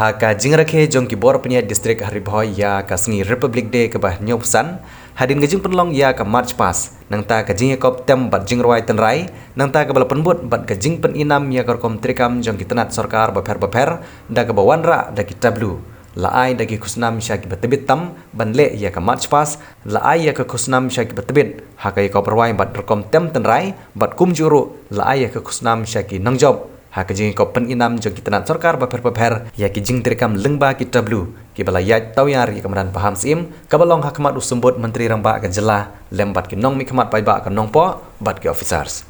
Haka Jingrakhe jong khubor punya distrik Bhoi ya ka sengi Republic Day ke bah Nyopsan hadin ngejing penlong ya ka March Pass nang ta ka Jingiakop tem bat Jingroi tenrai nang ta ka bala penbut bat ka jing pen inam ya ka kom trikam jong kitanat sarkar baper da ka bawanra da kitablu laai da ki Khusnam syaki batebit tam banle ya ka March Pass laai ya ka Khusnam syaki batebit haka ya ka perwai bat rekom tem tenrai bat kum juru laai ya ka Khusnam syaki nangjob Haka Jingiakop pen inam jong kitanat sarkar baper ya ki jing trikam lengba kitablu ki bala yat tawyar ya kemudian paham sim kabalong hakmat usumbut menteri ramba ka jela lembat ki nong mi khamat pai ba ka Nongpoh bat ki officers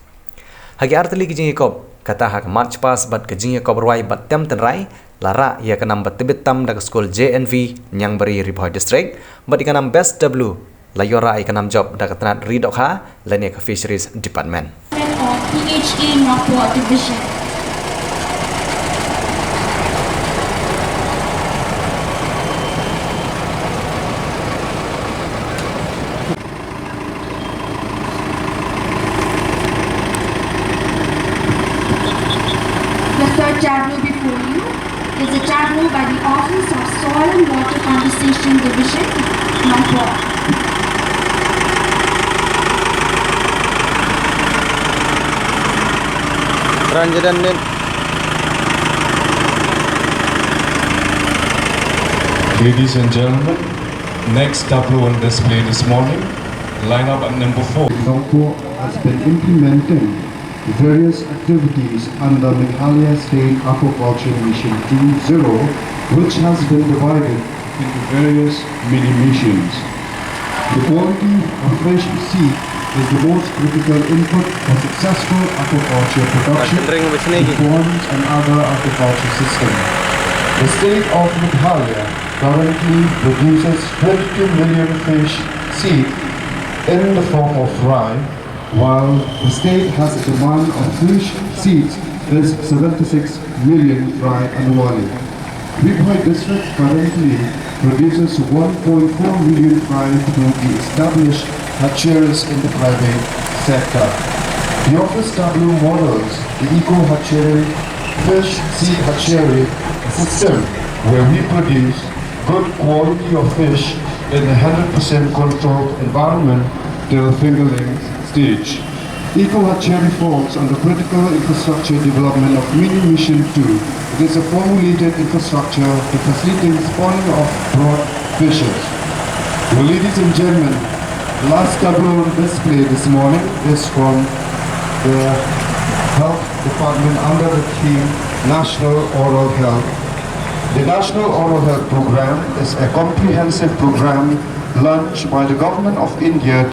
hagi Artylli ki Jingiakop kata hak March Pass bat ki Jingiakop rwai bat tem tenrai lara ya kenam bat tibit tam da Skul JNV nyang beri Bhoi district bat ikanam best w layora ikanam job da ketanat ridokha lania ka fisheries department PHA Nongpoh division. The third tableau before you is a tableau by the Office of Soil and Water Conservation Division, Nongpoh. Ladies and gentlemen, next tableau on display this morning, line up at number 4. Nongpoh has been implementing various activities under Meghalaya State Aquaculture Mission 2.0, which has been divided into various mini-missions. The quality of fresh seed is the most critical input for successful aquaculture production, ponds and other aquaculture systems. The state of Meghalaya currently produces 22 million fish seed in the form of rye, while the state has a demand of fish seeds is 76 million fry annually. Bhoi district currently produces 1.4 million fry through the established hatcheries in the private sector. The office tableau models the eco-hatchery fish seed hatchery system where we produce good quality of fish in a 100% controlled environment till fingerling stage. Eco-hatchery falls under critical infrastructure development of Mini Mission 2. It is a formulated infrastructure to facilitate spawning of broad fishes. Well, ladies and gentlemen, the last tableau on display this morning is from the Health Department under the theme National Oral Health. The National Oral Health Program is a comprehensive program launched by the Government of India.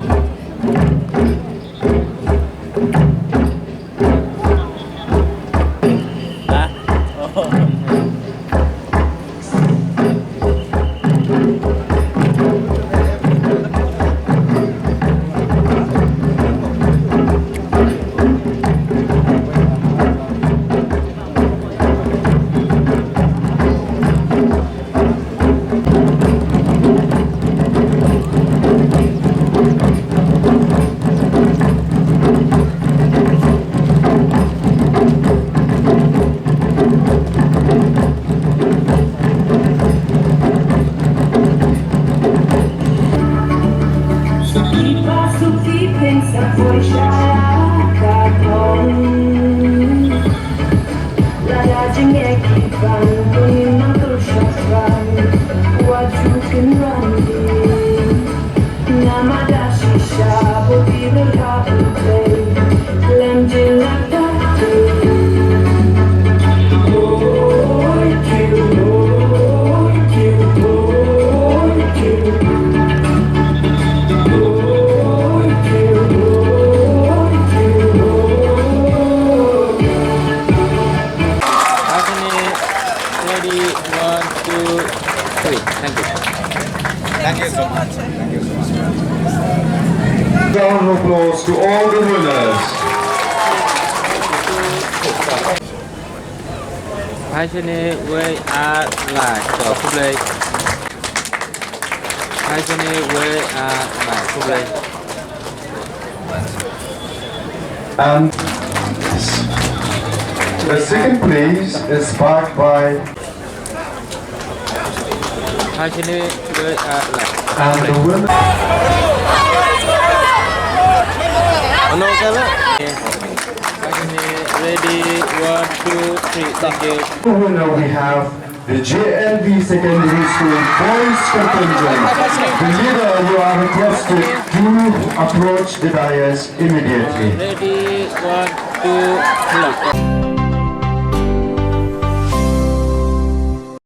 Round of applause to all the winners. Hai we are live for public. Hai we are live public. And the second place is backed by Actually, we are like. And the women. Hello, Kevin. Ready, 1, 2, 3, thank you. Winner we have the JLB Secondary School Boys Contingent. The leader, you are requested to approach the dais immediately. Ready, 1, 2, 3.